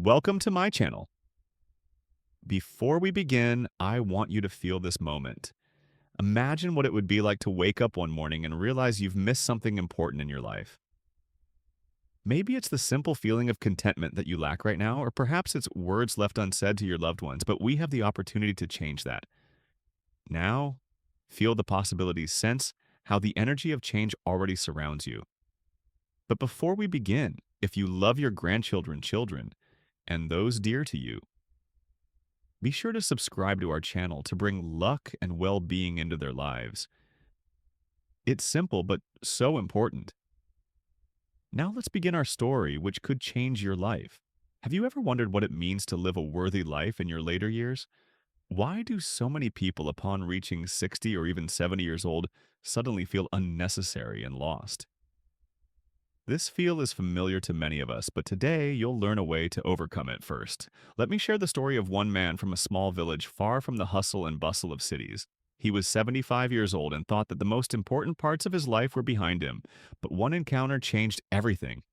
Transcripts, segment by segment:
Welcome to my channel. Before we begin, I want you to feel this moment. Imagine what it would be like to wake up one morning and realize you've missed something important in your life. Maybe it's the simple feeling of contentment that you lack right now, or perhaps it's words left unsaid to your loved ones, but we have the opportunity to change that. Now, feel the possibilities, sense how the energy of change already surrounds you. But before we begin, if you love your grandchildren, children, and those dear to you, be sure to subscribe to our channel to bring luck and well-being into their lives. It's simple, but so important. Now let's begin our story, which could change your life. Have you ever wondered what it means to live a worthy life in your later years? Why do so many people, upon reaching 60 or even 70 years old, suddenly feel unnecessary and lost? This feel is familiar to many of us, but today you'll learn a way to overcome it first. Let me share the story of one man from a small village far from the hustle and bustle of cities. He was 75 years old and thought that the most important parts of his life were behind him, but one encounter changed everything.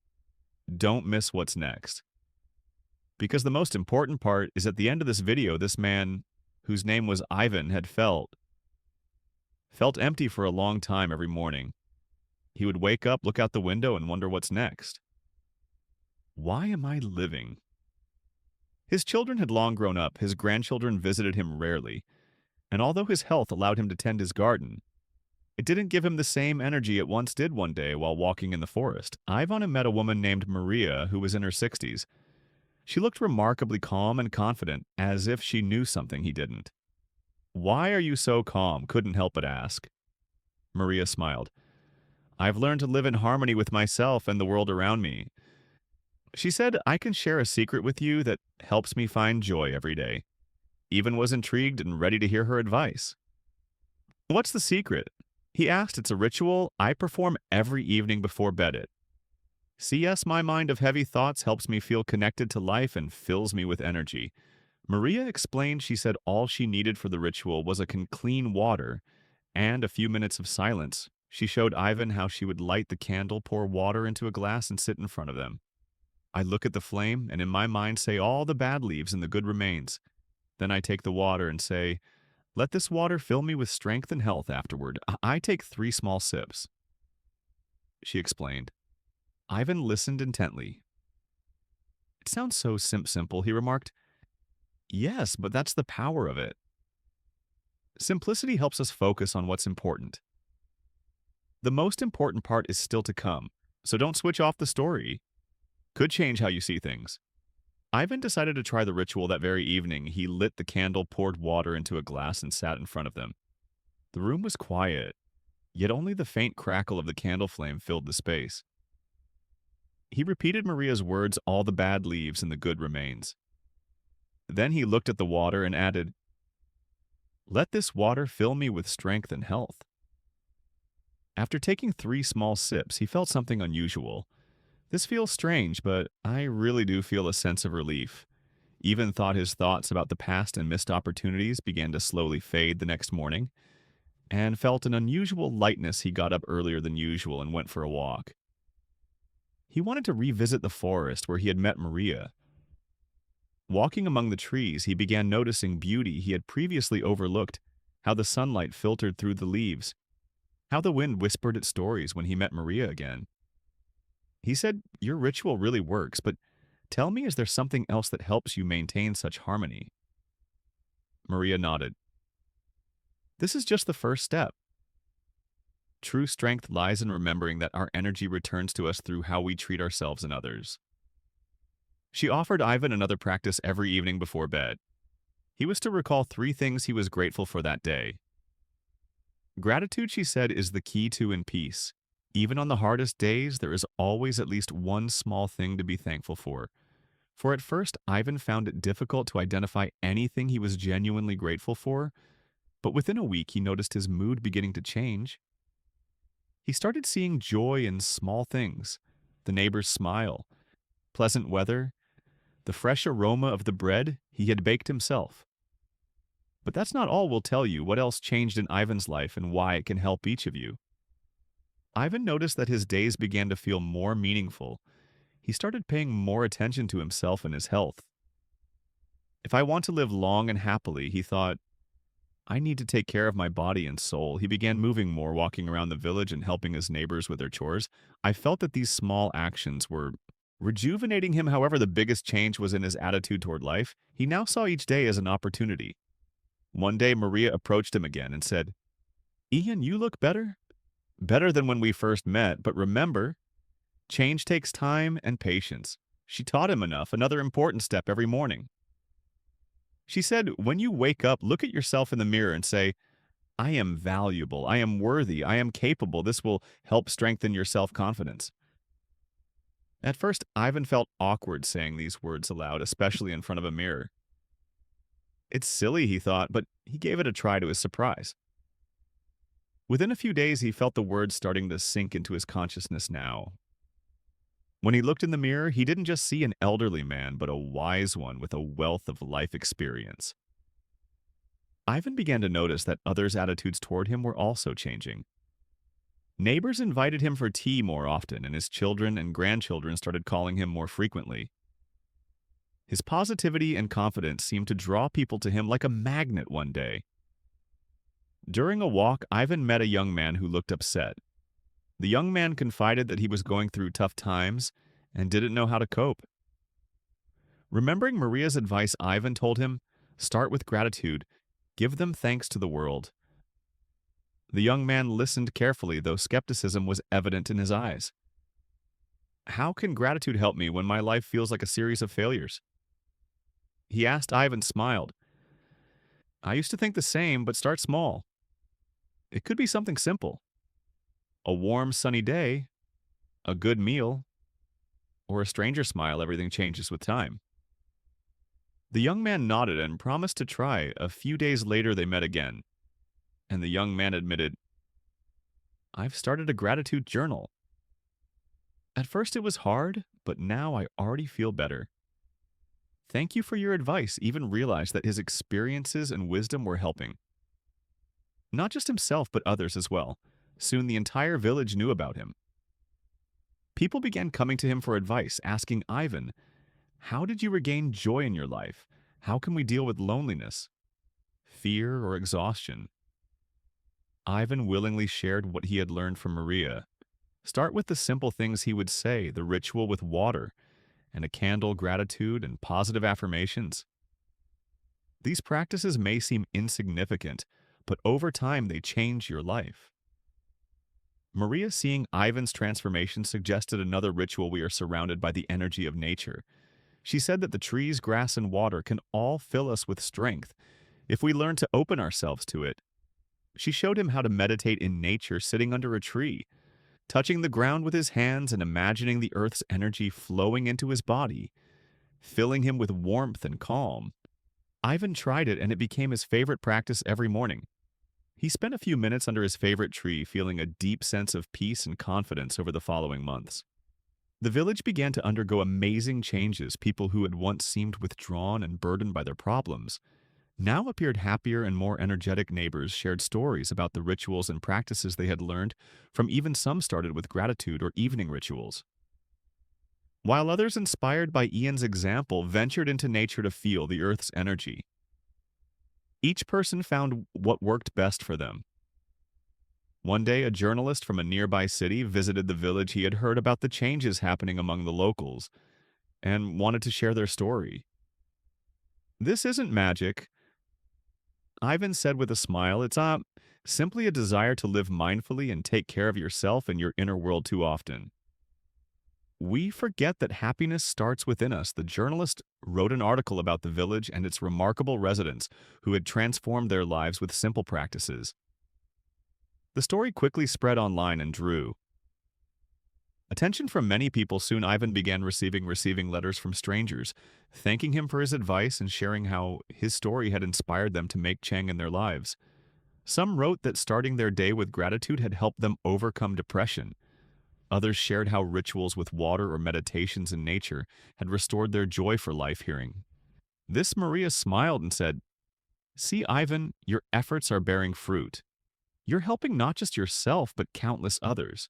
Don't miss what's next. Because the most important part is at the end of this video, this man, whose name was Ivan, had felt empty for a long time every morning. He would wake up, look out the window, and wonder what's next. Why am I living? His children had long grown up, his grandchildren visited him rarely, and although his health allowed him to tend his garden, it didn't give him the same energy it once did one day while walking in the forest. Ivan had met a woman named Maria who was in her 60s. She looked remarkably calm and confident, as if she knew something he didn't. "Why are you so calm?" couldn't help but ask. Maria smiled. "I've learned to live in harmony with myself and the world around me." She said, "I can share a secret with you that helps me find joy every day." Ivan was intrigued and ready to hear her advice. "What's the secret?" He asked. "It's a ritual I perform every evening before bed. Yes, my mind of heavy thoughts helps me feel connected to life and fills me with energy." Maria explained. She said all she needed for the ritual was clean water and a few minutes of silence. She showed Ivan how she would light the candle, pour water into a glass, and sit in front of them. "I look at the flame and in my mind say all the bad leaves and the good remains. Then I take the water and say, 'Let this water fill me with strength and health afterward.' I take 3 small sips," she explained. Ivan listened intently. "It sounds so simple," he remarked. "Yes, but that's the power of it. Simplicity helps us focus on what's important. The most important part is still to come, so don't switch off the story. Could change how you see things." Ivan decided to try the ritual that very evening. He lit the candle, poured water into a glass, and sat in front of them. The room was quiet, yet only the faint crackle of the candle flame filled the space. He repeated Maria's words, "All the bad leaves and the good remains." Then he looked at the water and added, "Let this water fill me with strength and health." After taking 3 small sips, he felt something unusual. "This feels strange, but I really do feel a sense of relief." Even thought his thoughts about the past and missed opportunities began to slowly fade the next morning, and felt an unusual lightness. He got up earlier than usual and went for a walk. He wanted to revisit the forest where he had met Maria. Walking among the trees, he began noticing beauty he had previously overlooked, how the sunlight filtered through the leaves, how the wind whispered its stories when he met Maria again. He said, "Your ritual really works, but tell me, is there something else that helps you maintain such harmony?" Maria nodded. "This is just the first step. True strength lies in remembering that our energy returns to us through how we treat ourselves and others." She offered Ivan another practice every evening before bed. He was to recall 3 things he was grateful for that day. Gratitude, she said, is the key to in peace. Even on the hardest days, there is always at least one small thing to be thankful for. For at first, Ivan found it difficult to identify anything he was genuinely grateful for, but within a week he noticed his mood beginning to change. He started seeing joy in small things: the neighbor's smile, pleasant weather, the fresh aroma of the bread he had baked himself. But that's not all. We'll tell you what else changed in Ivan's life and why it can help each of you. Ivan noticed that his days began to feel more meaningful. he started paying more attention to himself and his health. If I want to live long and happily, he thought, I need to take care of my body and soul. He began moving more, walking around the village and helping his neighbors with their chores. I felt that these small actions were rejuvenating him. However, the biggest change was in his attitude toward life. He now saw each day as an opportunity. One day, Maria approached him again and said, Ian, you look better. Better than when we first met, but remember, change takes time and patience. She taught him enough, another important step every morning. She said, when you wake up, look at yourself in the mirror and say, I am valuable, I am worthy, I am capable. This will help strengthen your self-confidence. At first, Ivan felt awkward saying these words aloud, especially in front of a mirror. It's silly, he thought, but he gave it a try to his surprise. Within a few days, he felt the words starting to sink into his consciousness now. When he looked in the mirror, he didn't just see an elderly man, but a wise one with a wealth of life experience. Ivan began to notice that others' attitudes toward him were also changing. Neighbors invited him for tea more often, and his children and grandchildren started calling him more frequently. His positivity and confidence seemed to draw people to him like a magnet one day. During a walk, Ivan met a young man who looked upset. The young man confided that he was going through tough times and didn't know how to cope. Remembering Maria's advice, Ivan told him, start with gratitude. Give them thanks to the world. The young man listened carefully, though skepticism was evident in his eyes. How can gratitude help me when my life feels like a series of failures? He asked. Ivan smiled. I used to think the same, but start small. It could be something simple. A warm, sunny day, a good meal, or a stranger smile. Everything changes with time. The young man nodded and promised to try. A few days later, they met again, and the young man admitted, I've started a gratitude journal. At first it was hard, but now I already feel better. Thank you for your advice. Even realized that his experiences and wisdom were helping. Not just himself, but others as well. Soon the entire village knew about him. People began coming to him for advice, asking Ivan, how did you regain joy in your life? How can we deal with loneliness, fear, or exhaustion? Ivan willingly shared what he had learned from Maria. Start with the simple things he would say, the ritual with water, and a candle, gratitude, and positive affirmations. These practices may seem insignificant, but over time they change your life. Maria, seeing Ivan's transformation, suggested another ritual. We are surrounded by the energy of nature. She said that the trees, grass, and water can all fill us with strength if we learn to open ourselves to it. She showed him how to meditate in nature, sitting under a tree, touching the ground with his hands and imagining the earth's energy flowing into his body, filling him with warmth and calm. Ivan tried it, and it became his favorite practice every morning. He spent a few minutes under his favorite tree, feeling a deep sense of peace and confidence over the following months. The village began to undergo amazing changes. People who had once seemed withdrawn and burdened by their problems now appeared happier and more energetic. Neighbors shared stories about the rituals and practices they had learned from. Even some started with gratitude or evening rituals. While others, inspired by Ian's example, ventured into nature to feel the earth's energy. Each person found what worked best for them. One day, a journalist from a nearby city visited the village. He had heard about the changes happening among the locals and wanted to share their story. This isn't magic, Ivan said with a smile. It's simply a desire to live mindfully and take care of yourself and your inner world. Too often we forget that happiness starts within us. The journalist wrote an article about the village and its remarkable residents who had transformed their lives with simple practices. The story quickly spread online and drew attention from many people. Soon Ivan began receiving letters from strangers, thanking him for his advice and sharing how his story had inspired them to make change in their lives. Some wrote that starting their day with gratitude had helped them overcome depression. Others shared how rituals with water or meditations in nature had restored their joy for life. Hearing this, Maria smiled and said, See, Ivan, your efforts are bearing fruit. You're helping not just yourself, but countless others.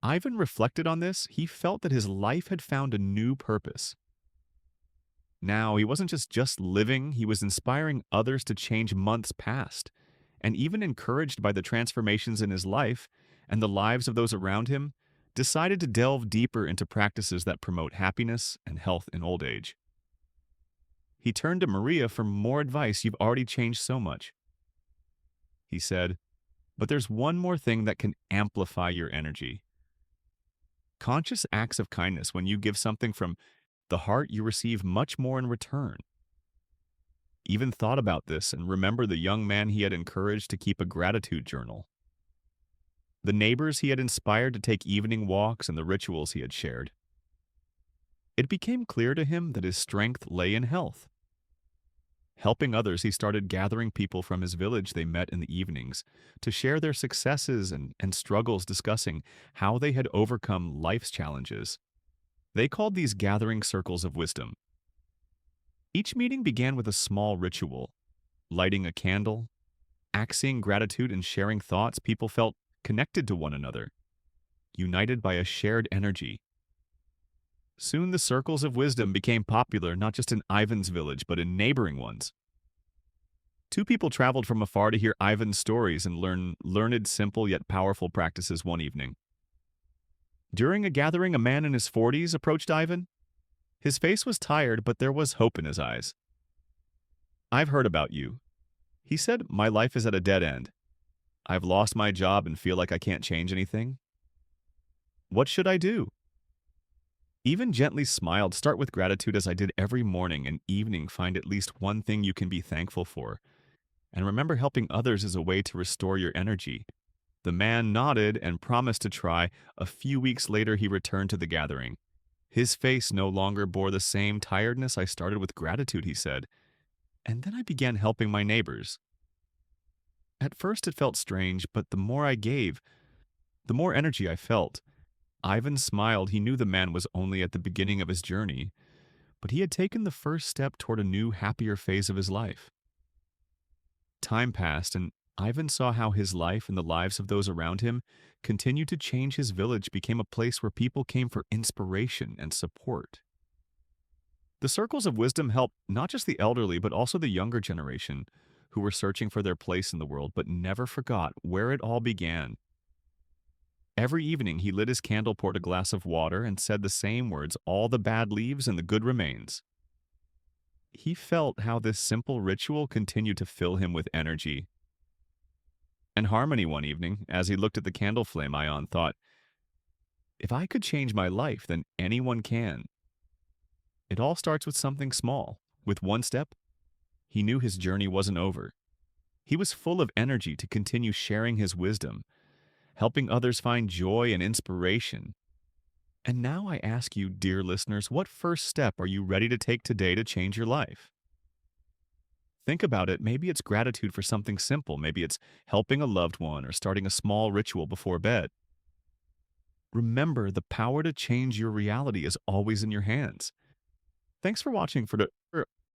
Ivan reflected on this. He felt that his life had found a new purpose. Now, he wasn't just living, he was inspiring others to change months past, and even encouraged by the transformations in his life and the lives of those around him, decided to delve deeper into practices that promote happiness and health in old age. He turned to Maria for more advice. You've already changed so much. He said, but there's one more thing that can amplify your energy. Conscious acts of kindness. When you give something from the heart, you receive much more in return. Even thought about this and remember the young man he had encouraged to keep a gratitude journal, the neighbors he had inspired to take evening walks, and the rituals he had shared. It became clear to him that his strength lay in health. Helping others, he started gathering people from his village they met in the evenings to share their successes and struggles, discussing how they had overcome life's challenges. They called these gathering circles of wisdom. Each meeting began with a small ritual, lighting a candle, axing gratitude, and sharing thoughts. People felt connected to one another, united by a shared energy. Soon the circles of wisdom became popular not just in Ivan's village, but in neighboring ones. Two people traveled from afar to hear Ivan's stories and learn learned, simple, yet powerful practices one evening. During a gathering, a man in his 40s approached Ivan. His face was tired, but there was hope in his eyes. I've heard about you. He said, my life is at a dead end. I've lost my job and feel like I can't change anything. What should I do? Ivan gently smiled. Start with gratitude as I did every morning and evening. Find at least one thing you can be thankful for. And remember, helping others is a way to restore your energy. The man nodded and promised to try. A few weeks later, he returned to the gathering. His face no longer bore the same tiredness. I started with gratitude, he said, and then I began helping my neighbors. At first it felt strange, but the more I gave, the more energy I felt. Ivan smiled. He knew the man was only at the beginning of his journey, but he had taken the first step toward a new, happier phase of his life. Time passed, and Ivan saw how his life and the lives of those around him continued to change. His village became a place where people came for inspiration and support. The circles of wisdom helped not just the elderly, but also the younger generation who were searching for their place in the world, but never forgot where it all began. Every evening he lit his candle, poured a glass of water, and said the same words, all the bad leaves and the good remains. He felt how this simple ritual continued to fill him with energy and harmony. One evening, as he looked at the candle flame, Ion thought, if I could change my life, then anyone can. It all starts with something small. With one step, he knew his journey wasn't over. He was full of energy to continue sharing his wisdom, helping others find joy and inspiration. And now I ask you, dear listeners, what first step are you ready to take today to change your life? Think about it. Maybe it's gratitude for something simple. Maybe it's helping a loved one or starting a small ritual before bed. Remember, the power to change your reality is always in your hands. Thanks for watching.